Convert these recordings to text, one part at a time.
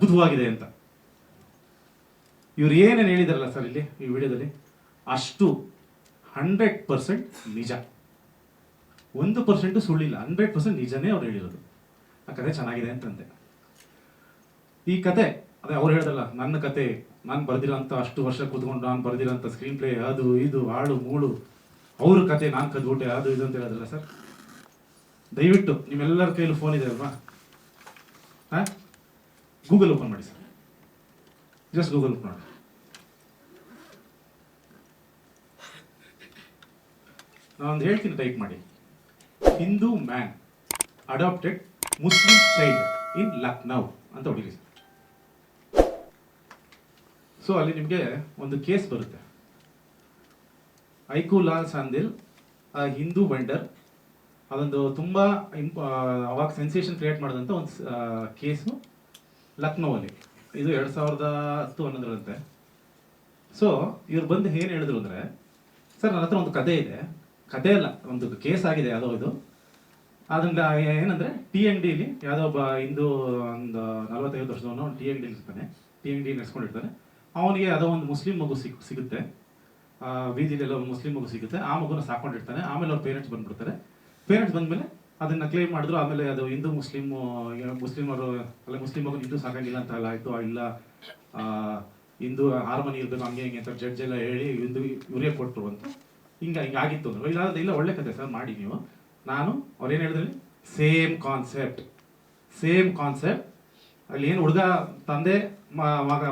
ಅದ್ಭುತವಾಗಿದೆ ಅಂತ. ಇವ್ರು ಏನೇನು ಹೇಳಿದಾರಲ್ಲ ಸರ್ ಇಲ್ಲಿ ಈ ವಿಡಿಯೋದಲ್ಲಿ, ಅಷ್ಟು 100% ನಿಜ, 1% ಸುಳ್ಳಿಲ್ಲ, 100% ನಿಜನೇ ಅವ್ರು ಹೇಳಿರೋದು. ಆ ಕತೆ ಚೆನ್ನಾಗಿದೆ ಅಂತಂತೆ. ಈ ಕತೆ ಅದೇ ಅವ್ರು ಹೇಳ್ದಲ್ಲ, ನನ್ನ ಕತೆ, ನಾನು ಬರೆದಿರೋಂಥ ಅಷ್ಟು ವರ್ಷ ಕೂತ್ಕೊಂಡು ನಾನು ಬರೆದಿರೋಂಥ ಸ್ಕ್ರೀನ್ ಪ್ಲೇ, ಅದು ಇದು ಹಾಳು ಮೂಳು, ಅವ್ರ ಕತೆ ನಾನು ಕದ್ಬಿಟ್ಟೆ, ಅದು ಇದು ಅಂತ ಹೇಳೋದಲ್ಲ ಸರ್. ದಯವಿಟ್ಟು ನಿಮ್ಮೆಲ್ಲರ ಕೈಲೂ ಫೋನ್ ಇದೆ ಅಲ್ವಾ, ಹಾಂ, ಗೂಗಲ್ ಓಪನ್ ಮಾಡಿ ಸರ್, ಜಸ್ಟ್ ಗೂಗಲ್ ಓಪನ್ ಮಾಡಿ. ನಾನೊಂದು ಹೇಳ್ತೀನಿ, ಟೈಪ್ ಮಾಡಿ, Hindu man adapted Muslim child in Lucknow ಅಂತ ಹೊಡಿರಿ. ಸೊ ಅಲ್ಲಿ ನಿಮಗೆ ಒಂದು ಕೇಸ್ ಬರುತ್ತೆ. ಐಕುಲಾಲ್ ಸಾಂದಿಲ್, ಹಿಂದೂ ವೆಂಡರ್, ಅದೊಂದು ತುಂಬ ಅವಾಗ ಸೆನ್ಸೇಷನ್ ಕ್ರಿಯೇಟ್ ಮಾಡಿದಂಥ ಒಂದು ಕೇಸು ಲಕ್ನೋವಲ್ಲಿ. ಇದು 2010-11 ಸೊ ಇವ್ರು ಬಂದು ಏನು ಹೇಳಿದ್ರು ಅಂದರೆ, ಸರ್ ನನ್ನ ಹತ್ರ ಒಂದು ಕತೆ ಇದೆ, ಕತೆ ಅಲ್ಲ, ಒಂದು ಕೇಸ್ ಆಗಿದೆ ಯಾವುದೋ ಇದು. ಅದನ್ನ ಏನಂದರೆ TNDಲಿ ಯಾವುದೋ ಒಬ್ಬ ಹಿಂದೂ ಒಂದು 45 ವರ್ಷದವನು TND ಇರ್ತಾನೆ, TND ನಡೆಸ್ಕೊಂಡಿರ್ತಾನೆ. ಅವನಿಗೆ ಯಾವುದೋ ಒಂದು ಮುಸ್ಲಿಂ ಮಗು ಸಿಗುತ್ತೆ, ಬೀದಿಲೆಲ್ಲ ಒಂದು ಮುಸ್ಲಿಂ ಮಗು ಸಿಗುತ್ತೆ. ಆ ಮಗುನ ಸಾಕೊಂಡಿರ್ತಾನೆ. ಆಮೇಲೆ ಅವ್ರ ಪೇರೆಂಟ್ಸ್ ಬಂದ್ಬಿಡ್ತಾರೆ. ಪೇರೆಂಟ್ಸ್ ಬಂದಮೇಲೆ ಅದನ್ನು ಕ್ಲೇಮ್ ಮಾಡಿದ್ರು. ಆಮೇಲೆ ಅದು ಹಿಂದೂ ಮುಸ್ಲಿಮರು ಅಲ್ಲ, ಮುಸ್ಲಿಂ ಮಗು ಹಿಂದೂ ಸಾಕಂಗಿಲ್ಲ ಅಂತ ಅಲ್ಲ ಆಯಿತು, ಇಲ್ಲ ಹಿಂದೂ ಹಾರ್ಮನಿ ಇರಬೇಕು ಹಂಗೆ ಹಿಂಗೆ ಅಂತ ಜಡ್ಜ್ ಎಲ್ಲ ಹೇಳಿ ಇವರೇ ಕೊಟ್ಟರು ಅಂತ ಹಿಂಗಾಗಿತ್ತು ಅಂದ್ರೆ, ಇಲ್ಲ ಒಳ್ಳೆ ಕತೆ ಸರ್ ಮಾಡಿ ನೀವು. ನಾನು ಅವ್ರೇನು ಹೇಳಿದ್ರಲ್ಲಿ, ಸೇಮ್ ಕಾನ್ಸೆಪ್ಟ್ ಅಲ್ಲಿ ಏನು ಹುಡುಗ ತಂದೆ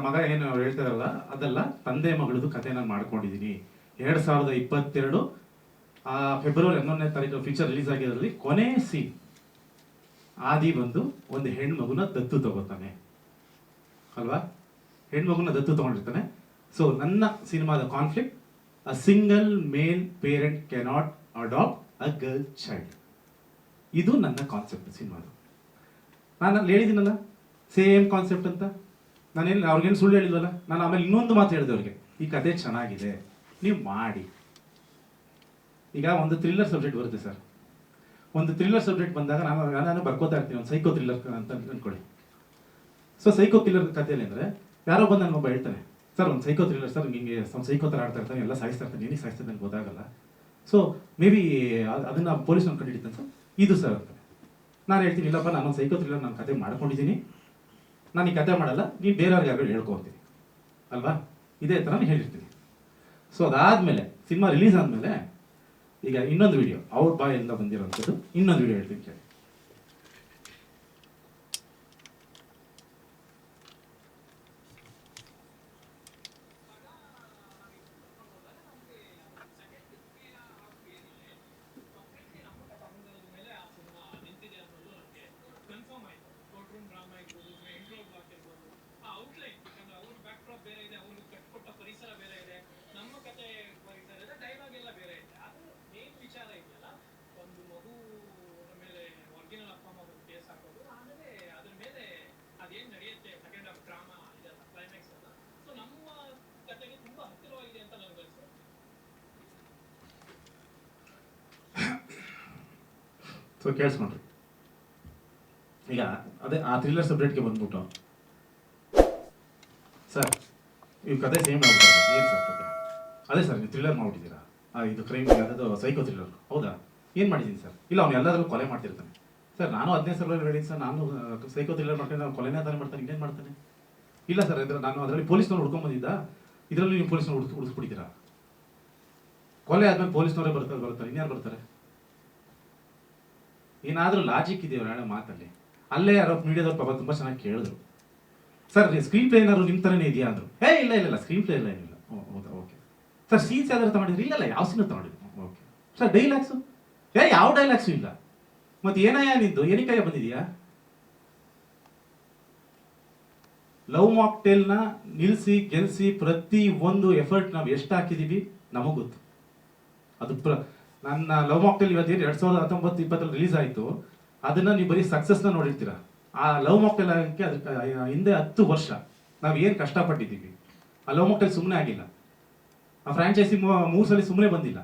ಮಗ ಏನು ಹೇಳ್ತಾರಲ್ಲ ಅದಲ್ಲ, ತಂದೆ ಮಗಳದು ಕತೆ ನಾನು ಮಾಡ್ಕೊಂಡಿದ್ದೀನಿ. 2022 ಫೆಬ್ರವರಿ 11ನೇ ಪಿಕ್ಚರ್ ರಿಲೀಸ್ ಆಗಿರೋದ್ರಲ್ಲಿ ಕೊನೆ ಸೀನ್, ಆದಿ ಬಂದು ಒಂದು ಹೆಣ್ಮಗುನ ದತ್ತು ತಗೋತಾನೆ ಅಲ್ವಾ, ಹೆಣ್ಮಗುನ ದತ್ತು ತಗೊಂಡಿರ್ತಾನೆ. ಸೊ ನನ್ನ ಸಿನಿಮಾದ conflict, a single male parent cannot adopt a girl child. ಇದು ನನ್ನ ಕಾನ್ಸೆಪ್ಟ್ ಸಿನಿಮಾದ. ನಾನು ಅಲ್ಲಿ ಹೇಳಿದ್ದೀನಲ್ಲ ಸೇಮ್ ಕಾನ್ಸೆಪ್ಟ್ ಅಂತ. ನಾನೇನು ಅವ್ರಿಗೇನು ಸುಳ್ಳು ಹೇಳಿಲ್ವಲ್ಲ. ನಾನು ಆಮೇಲೆ ಇನ್ನೊಂದು ಮಾತು ಹೇಳಿದೆ ಅವ್ರಿಗೆ, ಈ ಕತೆ ಚೆನ್ನಾಗಿದೆ ನೀವು ಮಾಡಿ. ಈಗ ಒಂದು ಥ್ರಿಲ್ಲರ್ ಸಬ್ಜೆಕ್ಟ್ ಬರುತ್ತೆ ಸರ್, ಒಂದು ಥ್ರಿಲ್ಲರ್ ಸಬ್ಜೆಕ್ಟ್ ಬಂದಾಗ ನಾನು ಬರ್ಕೋತಾ ಇರ್ತೀನಿ, ಒಂದು ಸೈಕೋ ಥ್ರಿಲ್ಲರ್ ಅಂತ ಅಂದ್ಕೊಳ್ಳಿ. ಸೊ ಸೈಕೋ ಥ್ರಿಲ್ಲರ್ ಕಥೆಯಲ್ಲಿ ಅಂದರೆ ಯಾರೋ ಬಂದು ನನಗೊಬ್ಬ ಹೇಳ್ತಾನೆ, ಸರ್ ಒಂದು ಸೈಕೋ ಥ್ರಿಲ್ಲರ್ ಸರ್, ಹಿಂಗೆ ಸೈಕೋ ಥರ ಆಡ್ತಾ ಇರ್ತಾನೆ, ಎಲ್ಲ ಸಾಯಿಸ್ತಾ ಇರ್ತಾನೆ, ಏನಿಗೆ ಸಾಯಿಸ್ತಾನೆ ನನಗೆ ಗೊತ್ತಾಗಲ್ಲ. ಸೊ ಮೇ ಬಿ ಅದನ್ನು ಪೊಲೀಸ್ನವ್ರು ಕಂಡಿಡಿತಾನೆ ಸರ್, ಇದು ಸರ್ ಅಂತ. ನಾನು ಹೇಳ್ತೀನಿ, ಇಲ್ಲಪ್ಪ ನಾನೊಂದು ಸೈಕೋ ಥ್ರಿಲ್ಲರ್ ನಾನು ಕತೆ ಮಾಡ್ಕೊಂಡಿದ್ದೀನಿ, ನಾನು ಈ ಕತೆ ಮಾಡಲ್ಲ, ನೀವು ಬೇರೆಯವ್ರಿಗೆ ಯಾರು ಹೇಳ್ಕೊಡ್ತೀನಿ ಅಲ್ವಾ, ಇದೇ ಥರ ಹೇಳಿರ್ತೀನಿ. ಸೊ ಅದಾದಮೇಲೆ ಸಿನಿಮಾ ರಿಲೀಸ್ ಆದಮೇಲೆ ಈಗ ಇನ್ನೊಂದು ವಿಡಿಯೋ ಅವ್ರ ಬಾಯಿಂದ ಬಂದಿರೋಂಥದ್ದು, ಇನ್ನೊಂದು ವಿಡಿಯೋ ಹೇಳ್ತೀನಿ ಕೇಳಿ. ಸೊ ಕೇಳಿಸ್ಕೊಂಡ್ರಿ. ಈಗ ಅದೇ ಆ ಥ್ರಿಲ್ಲರ್ ಸಬ್ಜೆಕ್ಟ್ಗೆ ಬಂದ್ಬಿಟ್ಟು, ಸರ್ ಈ ಕತೆ ಸೇಮ್ ಆಗ್ಬಿಟ್ಟು ಏನು ಸರ್ ಕತೆ? ಅದೇ ಸರ್ ನೀವು ಥ್ರಿಲ್ಲರ್ ಮಾಡ್ಬಿಟ್ಟಿದ್ದೀರಾ, ಇದು ಕ್ರೈಮ್, ಅದು ಸೈಕೋ ಥ್ರಿಲ್ಲರ್ ಹೌದಾ? ಏನು ಮಾಡಿದ್ದೀನಿ ಸರ್? ಇಲ್ಲ ಅವ್ನು ಎಲ್ಲಾದ್ರೂ ಕೊಲೆ ಮಾಡ್ತಿರ್ತಾನೆ ಸರ್. ನಾನು 15 ಸಲ ಹೇಳಿದ್ದೀನಿ ಸರ್, ನಾನು ಸೈಕೋ ಥ್ರಿಲ್ಲರ್ ಮಾಡ್ಕೊಂಡು ನಾನು ಕೊಲೆನೇ ತಾನೇ ಮಾಡ್ತಾನೆ, ಇನ್ನೇನು ಮಾಡ್ತಾನೆ? ಇಲ್ಲ ಸರ್, ನಾನು ಅದರಲ್ಲಿ ಪೊಲೀಸ್ನವ್ರು ಹುಡ್ಕೊಂಬಂದಿದ್ದ, ಇದರಲ್ಲಿ ನೀವು ಪೊಲೀಸ್ನವ್ರು ಹುಡುಕ್ಬಿಟ್ಟಿದ್ದೀರಾ. ಕೊಲೆ ಆದ್ಮೇಲೆ ಪೊಲೀಸ್ನವರೇ ಬರ್ತಾರೆ, ಇನ್ಯಾರು ಬರ್ತಾರೆ? ಏನಾದರೂ ಲಾಜಿಕ್ ಇದೆಯೋ ಹೇಳೋ ಮಾತಲ್ಲಿ? ಅಲ್ಲೇ ಯಾರೋ ಮೀಡಿಯಾದವ್ರು ಪಾಪ ತುಂಬ ಚೆನ್ನಾಗಿ ಕೇಳಿದ್ರು, ಸರ್ ಸ್ಕ್ರೀನ್ ಪ್ಲೇ ಏನಾದ್ರು ನಿಮ್ಮ ಥರನೇ ಇದೆಯಾ ಅಂದರು. ಇಲ್ಲ ಸ್ಕ್ರೀನ್ ಪ್ಲೇ ಎಲ್ಲ ಏನಿಲ್ಲ. ಹೌದಾ, ಓಕೆ ಸರ್. ಸೀನ್ಸ್ ಯಾವ್ದಾರು ತಗೊಂಡಿದ್ರಿ? ಇಲ್ಲ ಯಾವ ಸೀನ್ ತಗೊಂಡಿದ್ರು? Okay sir. ಡೈಲಾಗ್ಸು? ಯಾವ ಡೈಲಾಗ್ಸು ಇಲ್ಲ. ಮತ್ತೆ ಏನಯ್ಯ ನಿಂದು, ಏನಕ್ಕಯ್ಯ ಬಂದಿದೆಯಾ? ಲವ್ ಮಾಕ್ಟೇಲ್ನ ನಿಲ್ಲಿಸಿ ಗೆಲ್ಲಿಸಿ ಪ್ರತಿ ಒಂದು ಎಫರ್ಟ್ ನಾವು ಎಷ್ಟು ಹಾಕಿದ್ದೀವಿ ನಮಗೆ ಗೊತ್ತು. ಅದು ನನ್ನ ಲವ್ ಮಾಕ್ಟೇಲ್ ಇವತ್ತೇನು 2019-20 ರಿಲೀಸ್ ಆಯಿತು, ಅದನ್ನು ನೀವು ಬರೀ ಸಕ್ಸಸ್ನ ನೋಡಿರ್ತೀರ. ಆ ಲವ್ ಮಾಕ್ಟೇಲ್ ಆಗಕ್ಕೆ ಅದಕ್ಕೆ ಹಿಂದೆ 10 ವರ್ಷ ನಾವು ಏನು ಕಷ್ಟಪಟ್ಟಿದ್ದೀವಿ. ಆ ಲವ್ ಮಾಕ್ಟೇಲ್ ಸುಮ್ಮನೆ ಆಗಿಲ್ಲ, ಆ ಫ್ರಾಂಚೈಸಿ 3 ಸಲ ಸುಮ್ಮನೆ ಬಂದಿಲ್ಲ.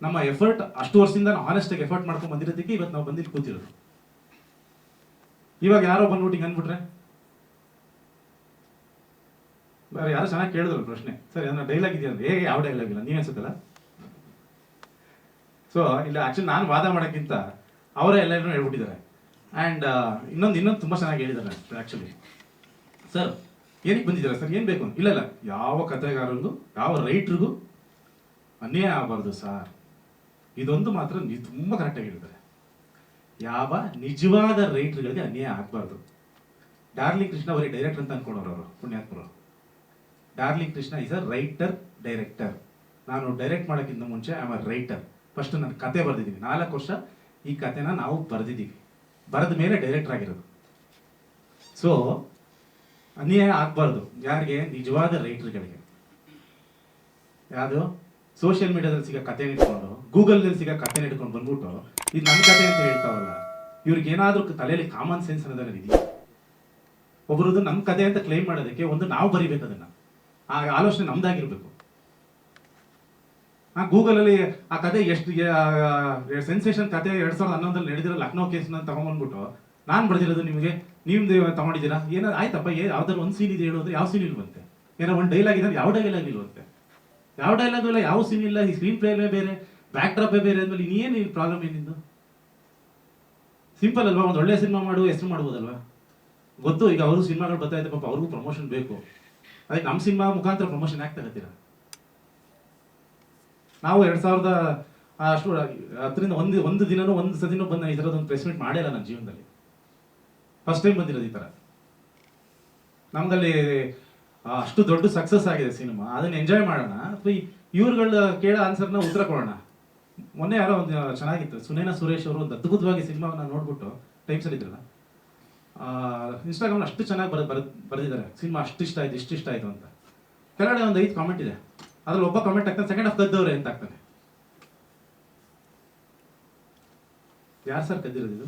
ನಮ್ಮ ಎಫರ್ಟ್ ಅಷ್ಟು ವರ್ಷದಿಂದ ನಾವು ಆನೆಸ್ಟಾಗಿ ಎಫರ್ಟ್ ಮಾಡ್ಕೊಂಡು ಬಂದಿರೋದಕ್ಕೆ ಇವತ್ತು ನಾವು ಬಂದಿಲ್ಲಿ ಕೂತಿರೋದು. ಇವಾಗ ಯಾರೋ ಬಂದ್ಬಿಟ್ಟು ಹಿಂಗೆ ಅಂದ್ಬಿಟ್ರೆ ಯಾರು ಚೆನ್ನಾಗಿ ಕೇಳಿದ್ರು ಪ್ರಶ್ನೆ, ಸರ್ ಏನಾರ ಡೈಲಾಗ್ ಇದೆಯಾ ಅಂದ್ರೆ ಯಾವ ಡೈಲಾಗ್ ಇಲ್ಲ, ನೀವೇ ಅನ್ಸುತ್ತಲ್ಲ. ಸೊ ಇಲ್ಲ ಆಕ್ಚುಲಿ ನಾನು ವಾದ ಮಾಡೋಕ್ಕಿಂತ ಅವರೇ ಎಲ್ಲರೂ ಹೇಳ್ಬಿಟ್ಟಿದ್ದಾರೆ. ಆ್ಯಂಡ್ ಇನ್ನೊಂದು ತುಂಬ ಚೆನ್ನಾಗಿ ಹೇಳಿದ್ದಾರೆ ಆ್ಯಕ್ಚುಲಿ. ಸರ್ ಏನಕ್ಕೆ ಬಂದಿದ್ದೀರಾ ಸರ್, ಏನು ಬೇಕು? ಇಲ್ಲ ಯಾವ ಕಥೆಗಾರರಿಗೂ ಯಾವ ರೈಟ್ರಿಗೂ ಅನ್ಯಾಯ ಆಗಬಾರ್ದು ಸರ್. ಇದೊಂದು ಮಾತ್ರ ನೀವು ತುಂಬ ಕರೆಕ್ಟಾಗಿ ಹೇಳಿದ್ದಾರೆ, ಯಾವ ನಿಜವಾದ ರೈಟ್ರುಗಳಿಗೆ ಅನ್ಯಾಯ ಆಗಬಾರ್ದು. ಡಾರ್ಲಿಂಗ್ ಕೃಷ್ಣ ಅವರೇ ಡೈರೆಕ್ಟರ್ ಅಂತ ಅನ್ಕೊಂಡವ್ರು ಅವರು, ಪುಣ್ಯಾತ್ಮರು. Darling Krishna is a writer director. ನಾನು ಡೈರೆಕ್ಟ್ ಮಾಡೋಕ್ಕಿಂತ ಮುಂಚೆ I am a writer. First ನಾನು ಕತೆ ಬರೆದಿದ್ದೀನಿ, 4 ವರ್ಷ ಈ ಕತೆನ ನಾವು ಬರೆದಿದ್ದೀವಿ, ಬರೆದ ಮೇಲೆ ಡೈರೆಕ್ಟರ್ ಆಗಿರೋದು. ಸೊ ಅನ್ಯಾಯ ಆಗಬಾರ್ದು ಯಾರಿಗೆ? ನಿಜವಾದ ರೈಟರ್ಗಳಿಗೆ. ಯಾವುದು ಸೋಷಿಯಲ್ ಮೀಡಿಯಾದಲ್ಲಿ ಸಿಗೋ ಕತೆ ಇಟ್ಕೊಂಡು, ಗೂಗಲ್ನಲ್ಲಿ ಸಿಗೋ ಕತೆ ಇಟ್ಕೊಂಡು ಬಂದ್ಬಿಟ್ಟು ಇದು ನನ್ನ ಕತೆ ಅಂತ ಹೇಳ್ತಾವಲ್ಲ, ಇವ್ರಿಗೆ ಏನಾದರೂ ತಲೆಯಲ್ಲಿ ಕಾಮನ್ ಸೆನ್ಸ್ ಅನ್ನೋದನ್ನ ಇದೆಯಾ? ಒಬ್ಬರದ್ದು ನಮ್ಮ ಕತೆ ಅಂತ ಕ್ಲೈಮ್ ಮಾಡೋದಕ್ಕೆ ಒಂದು ನಾವು ಬರಿಬೇಕು, ಅದನ್ನ ಆ ಆಲೋಚನೆ ನಮ್ದಾಗಿರ್ಬೇಕು. ಗೂಗಲಲ್ಲಿ ಆ ಕತೆ ಎಷ್ಟು ಸೆನ್ಸೇಷನ್ ಕತೆ 2011 ನಡೆದಿರೋ ಲಕ್ನೋ ಕೇಸ್ನ ತಗೊಂಡ್ಬಂದ್ಬಿಟ್ಟು ನಾನು ಬರೆದಿರೋದು ನಿಮಗೆ ನಿಮ್ದು ತಗೊಂಡಿದ್ದೀರಾ, ಏನಾದ್ರು ಆಯ್ತಪ್ಪ, ಯಾವ್ದಾದ್ರು ಒಂದು ಸೀನ್ ಇದೆ ಹೇಳೋದು, ಯಾವ ಸೀನ್ ಇಲ್ವಂತೆ? ಏನೋ ಒಂದು ಡೈಲಾಗ್ ಇದೆ, ಯಾವ ಡೈಲಾಗ್ ಇಲ್ವಂತೆ? ಯಾವ ಡೈಲಾಗ್ ಇಲ್ಲ, ಯಾವ ಸೀನ್ ಇಲ್ಲ, ಈ ಸ್ಕ್ರೀನ್ ಪ್ಲೇ ಬೇರೆ, ಬ್ಯಾಕ್ ಡ್ರಾಪೇ ಬೇರೆ ಅಂದ್ಮೇಲೆ ಇನ್ನೇನು ಪ್ರಾಬ್ಲಮ್ ಏನಿದ್ದು? ಸಿಂಪಲ್ ಅಲ್ವಾ? ಒಂದು ಒಳ್ಳೆ ಸಿನಿಮಾ ಮಾಡು, ಹೆಸರು ಮಾಡ್ಬೋದಲ್ವಾ? ಗೊತ್ತು, ಈಗ ಅವರು ಸಿನಿಮಾಗಳು ಬರ್ತಾ ಇದೆ, ಪಾಪ ಅವ್ರಿಗೂ ಪ್ರಮೋಷನ್ ಬೇಕು. ಅದಕ್ಕೆ ನಮ್ಮ ಸಿನಿಮಾ ಮುಖಾಂತರ ಪ್ರಮೋಷನ್ ಯಾಕೆ ತಗೋತೀರಾ? ನಾವು 2010ರಿಂದ ಒಂದು ದಿನನೂ ಒಂದು ಸದಿನೂ ಬಂದ ಈ ಥರದ್ದು ಒಂದು ಪ್ರೆಸ್ ಮೀಟ್ ಮಾಡಿಲ್ಲ ನನ್ನ ಜೀವನದಲ್ಲಿ. ಫಸ್ಟ್ ಟೈಮ್ ಬಂದಿರೋದು ಈ ಥರ. ನಮ್ದಲ್ಲಿ ಅಷ್ಟು ದೊಡ್ಡ ಸಕ್ಸಸ್ ಆಗಿದೆ ಸಿನಿಮಾ, ಅದನ್ನ ಎಂಜಾಯ್ ಮಾಡೋಣ ಅಥವಾ ಇವ್ರುಗಳ ಕೇಳೋ ಆನ್ಸರ್ನ ಉತ್ತರ ಕೊಡೋಣ. ಮೊನ್ನೆ ಯಾರೋ ಒಂದು ಚೆನ್ನಾಗಿತ್ತು, ಸುನೇನಾ ಸುರೇಶ್ ಅವರು ಒಂದು ಅದ್ಭುತವಾಗಿ ಸಿನಿಮಾವನ್ನ ನೋಡ್ಬಿಟ್ಟು ಟೈಮ್ಸಲ್ಲಿ ಇದ್ರಲ್ಲ, ಇನ್ಸ್ಟಾಗ್ರಾಮ್ ಅಷ್ಟು ಚೆನ್ನಾಗಿ ಬರೆದಿದ್ದಾರೆ, ಸಿನಿಮಾ ಅಷ್ಟು ಇಷ್ಟ ಆಯ್ತು, ಇಷ್ಟು ಇಷ್ಟ ಆಯ್ತು ಅಂತ. ಕೆಳಗಡೆ ಒಂದು 5 ಕಾಮೆಂಟ್ ಇದೆ, ಅದ್ರಲ್ಲಿ ಒಬ್ಬ ಕಾಮೆಂಟ್ ಆಗ್ತಾನೆ, ಸೆಕೆಂಡ್ ಹಾಫ್ ಕದ್ದವ್ರೆ ಅಂತ ಆಗ್ತಾನೆ. ಯಾರು ಸರ್ ಕದ್ದಿರೋದು ಇದು?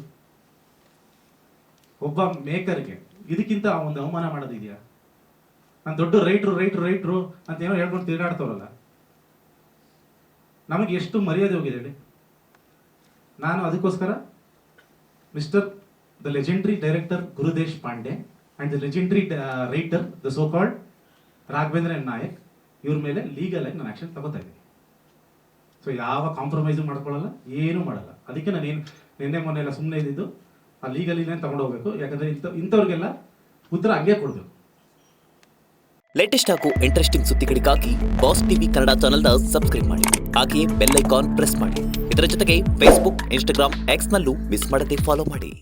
ಒಬ್ಬ ಮೇಕರ್ಗೆ ಇದಕ್ಕಿಂತ ಒಂದು ಅವಮಾನ ಮಾಡೋದಿದೆಯಾ? ನಾನು ದೊಡ್ಡ ರೈಟ್ರು ಅಂತ ಏನೋ ಹೇಳ್ಕೊಂಡು ತಿರುಗಾಡ್ತವ್ರಲ್ಲ, ನಮಗೆ ಎಷ್ಟು ಮರ್ಯಾದೆ ಹೋಗಿದೆ ಹೇಳಿ. ನಾನು ಅದಕ್ಕೋಸ್ಕರ mister the legendary director Gurudesh Pandey and the legendary writer the so called Raghavendra Nayak, ಇವ್ರ ಮೇಲೆ ಲೀಗಲ್ ಆಗಿ ನಾನು ಆಕ್ಷನ್ ತಗೋತಾ ಇದ್ದೀನಿ. ಸೊ ಯಾವ ಕಾಂಪ್ರಮೈಸು ಮಾಡ್ಕೊಳ್ಳಲ್ಲ, ಏನೂ ಮಾಡಲ್ಲ. ಅದಕ್ಕೆ ನಾನು ನಿನ್ನೆ ಮೊನ್ನೆ ಎಲ್ಲ ಸುಮ್ಮನೆ ಇದ್ದಿದ್ದು, ಆ ಲೀಗಲಿನೇ ತಗೊಂಡು ಹೋಗ್ಬೇಕು. ಯಾಕಂದ್ರೆ ಇಂಥವ್ರಿಗೆಲ್ಲ ಉತ್ತರ ಹಂಗೆ ಕೊಡಬೇಕು. ಲೇಟೆಸ್ಟ್ ಹಾಗೂ ಇಂಟ್ರೆಸ್ಟಿಂಗ್ ಸುದ್ದಿಗಳಿಗಾಗಿ ಬಾಸ್ ಟಿವಿ ಕನ್ನಡ ಚಾನೆಲ್ನ ಸಬ್ಸ್ಕ್ರೈಬ್ ಮಾಡಿ, ಹಾಗೆಯೇ ಬೆಲ್ ಐಕಾನ್ ಪ್ರೆಸ್ ಮಾಡಿ. ಇದರ ಜೊತೆಗೆ ಫೇಸ್ಬುಕ್, ಇನ್ಸ್ಟಾಗ್ರಾಮ್, ಎಕ್ಸ್ನಲ್ಲೂ ಮಿಸ್ ಮಾಡದೆ ಫಾಲೋ ಮಾಡಿ.